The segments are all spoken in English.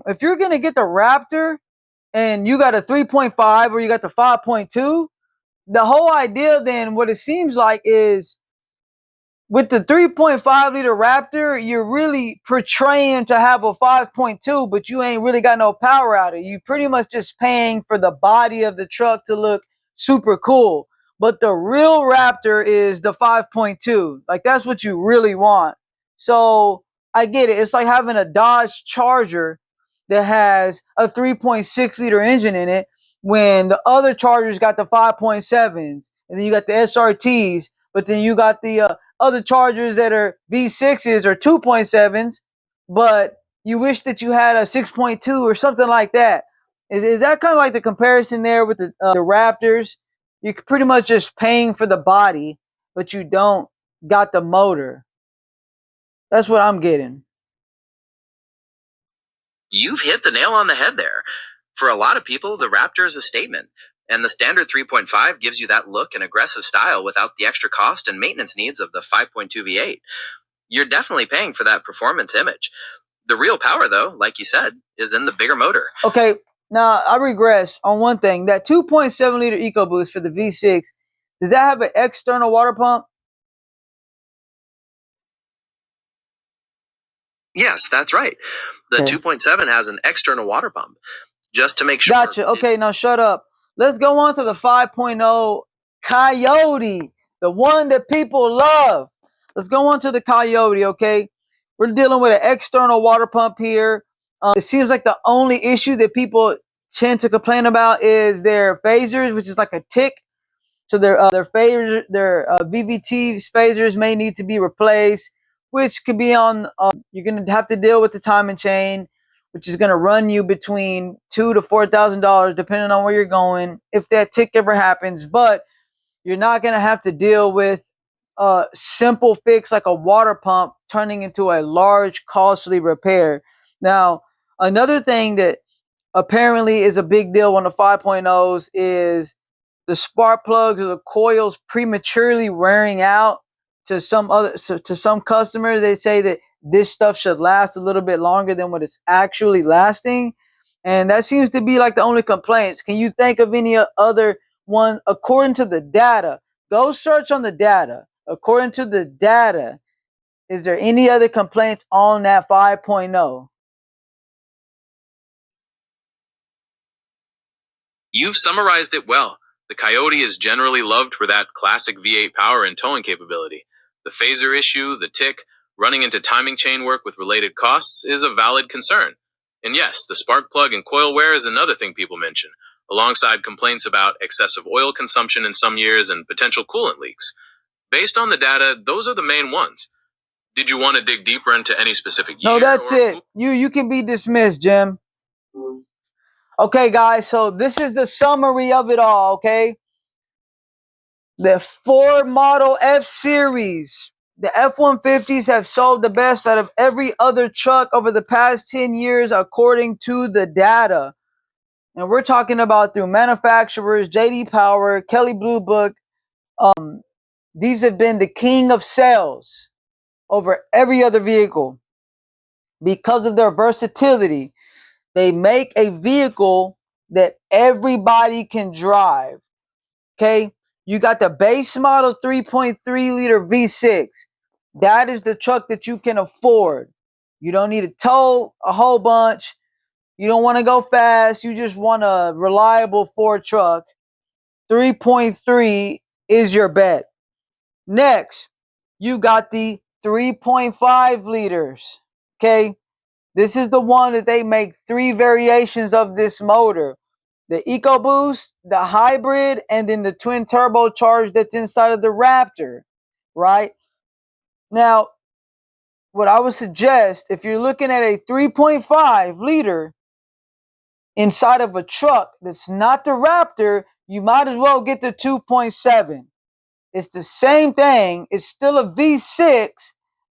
if you're going to get the Raptor and you got a 3.5 or you got the 5.2, the whole idea then, what it seems like is with the 3.5 liter Raptor, you're really portraying to have a 5.2, but you ain't really got no power out of it. You pretty much just paying for the body of the truck to look super cool. But the real Raptor is the 5.2. Like, that's what you really want. So I get it. It's like having a Dodge Charger that has a 3.6 liter engine in it when the other Chargers got the 5.7s, and then you got the SRTs, but then you got the other Chargers that are V6s or 2.7s, but you wish that you had a 6.2 or something like that. Is that kind of like the comparison there with the Raptors? You're pretty much just paying for the body, but you don't got the motor. That's what I'm getting. You've hit the nail on the head there. For a lot of people, the Raptor is a statement, and the standard 3.5 gives you that look and aggressive style without the extra cost and maintenance needs of the 5.2 V8. You're definitely paying for that performance image. The real power, though, like you said, is in the bigger motor. Okay, now I regress on one thing. That 2.7 liter EcoBoost for the V6, does that have an external water pump? Yes, that's right. The 2.7 has an external water pump, just to make sure. Gotcha. Okay, now shut up. Let's go on to the 5.0 Coyote, the one that people love. Let's go on to the Coyote, okay? We're dealing with an external water pump here. It seems like the only issue that people tend to complain about is their phasers, which is like a tick. So their VVT phasers may need to be replaced, which could be on. You're gonna have to deal with the timing chain, which is gonna run you between $2,000 to $4,000, depending on where you're going, if that tick ever happens. But you're not gonna have to deal with a simple fix like a water pump turning into a large, costly repair. Now, another thing that apparently is a big deal on the 5.0s is the spark plugs or the coils prematurely wearing out. To some customers, they say that this stuff should last a little bit longer than what it's actually lasting, and that seems to be like the only complaints. Can you think of any other one according to the data? Go search on the data. According to the data, is there any other complaints on that 5.0? You've summarized it well. The Coyote is generally loved for that classic V8 power and towing capability. The phaser issue, the tick, running into timing chain work with related costs is a valid concern. And yes, the spark plug and coil wear is another thing people mention, alongside complaints about excessive oil consumption in some years and potential coolant leaks. Based on the data, those are the main ones. Did you want to dig deeper into any specific year? No, that's it. You can be dismissed, Jim. Okay, guys, so this is the summary of it all, okay? The Ford Model F Series, the F-150s have sold the best out of every other truck over the past 10 years, according to the data. And we're talking about through manufacturers, J.D. Power, Kelley Blue Book. These have been the king of sales over every other vehicle because of their versatility. They make a vehicle that everybody can drive. Okay, you got the base model 3.3 liter V6. That is the truck that you can afford. You don't need to tow a whole bunch. You don't want to go fast. You just want a reliable Ford truck. 3.3 is your bet. Next, you got the 3.5 liters. Okay, this is the one that they make 3 variations of this motor. The EcoBoost, the hybrid, and then the twin turbocharged that's inside of the Raptor, right? Now, what I would suggest, if you're looking at a 3.5 liter inside of a truck that's not the Raptor, you might as well get the 2.7. It's the same thing. It's still a V6,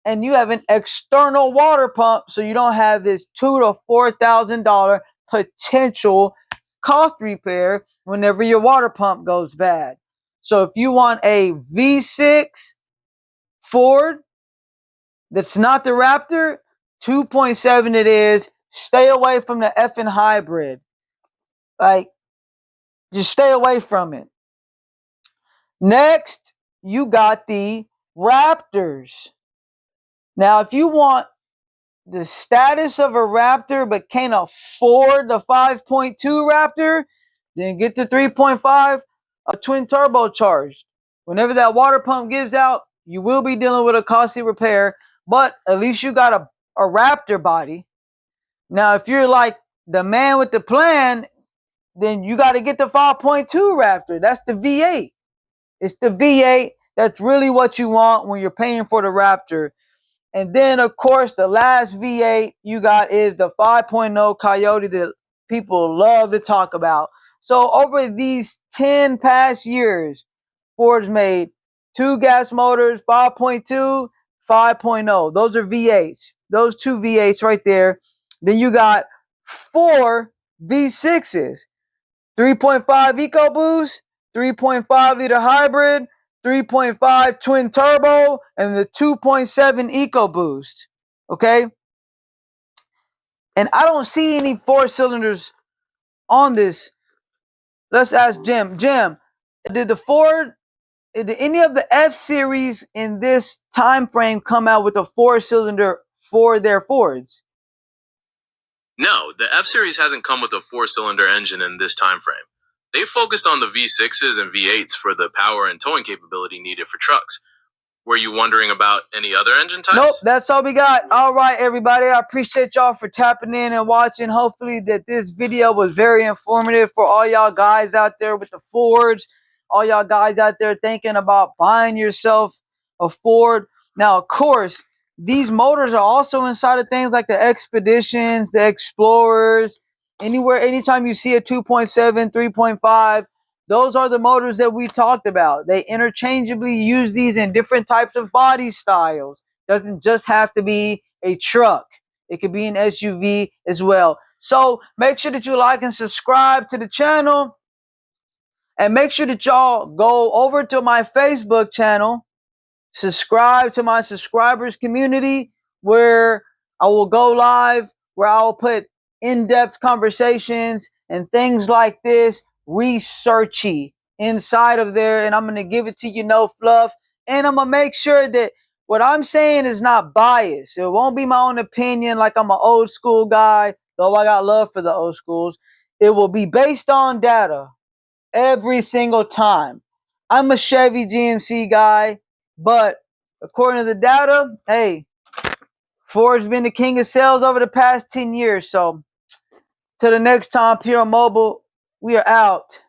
and you have an external water pump, so you don't have this $2,000 to $4,000 potential cost repair whenever your water pump goes bad. So if you want a V6 Ford that's not the Raptor, 2.7 it is, Stay away from the effing hybrid. Like, just stay away from it. Next, you got the Raptors. Now, if you want the status of a Raptor but can't afford the 5.2 Raptor, then get the 3.5 twin turbocharged. Whenever that water pump gives out, you will be dealing with a costly repair, but at least you got a Raptor body. Now, if you're like the man with the plan, then you got to get the 5.2 Raptor. That's the V8. It's the V8. That's really what you want when you're paying for the Raptor. And then, of course, the last V8 you got is the 5.0 Coyote that people love to talk about. So over these 10 past years, Ford's made 2 gas motors, 5.2, 5.0. Those are V8s. Those 2 V8s right there. Then you got 4 V6s. 3.5 EcoBoost, 3.5 liter hybrid, 3.5 twin turbo, and the 2.7 EcoBoost. Okay? And I don't see any 4 cylinders on this. Let's ask Jim. Jim, did any of the F series in this time frame come out with a 4 cylinder for their Fords? No, the F Series hasn't come with a 4-cylinder engine in this time frame. They focused on the V6s and V8s for the power and towing capability needed for trucks. Were you wondering about any other engine types? Nope, that's all we got. All right, everybody. I appreciate y'all for tapping in and watching. Hopefully that this video was very informative for all y'all guys out there with the Fords, all y'all guys out there thinking about buying yourself a Ford. Now, of course, these motors are also inside of things like the Expeditions, the Explorers. Anytime you see a 2.7, 3.5, those are the motors that we talked about. They interchangeably use these in different types of body styles. Doesn't just have to be a truck. It could be an SUV as well. So make sure that you like and subscribe to the channel. And make sure that y'all go over to my Facebook channel. Subscribe to my subscribers community where I will go live, where I will put in-depth conversations and things like this, researchy inside of there, and I'm going to give it to you no fluff, and I'm going to make sure that what I'm saying is not biased. It won't be my own opinion like I'm an old school guy, though I got love for the old schools. It will be based on data every single time. I'm a Chevy GMC guy, but according to the data, hey, Ford's been the king of sales over the past 10 years. So, till the next time, Puro Mobile, we are out.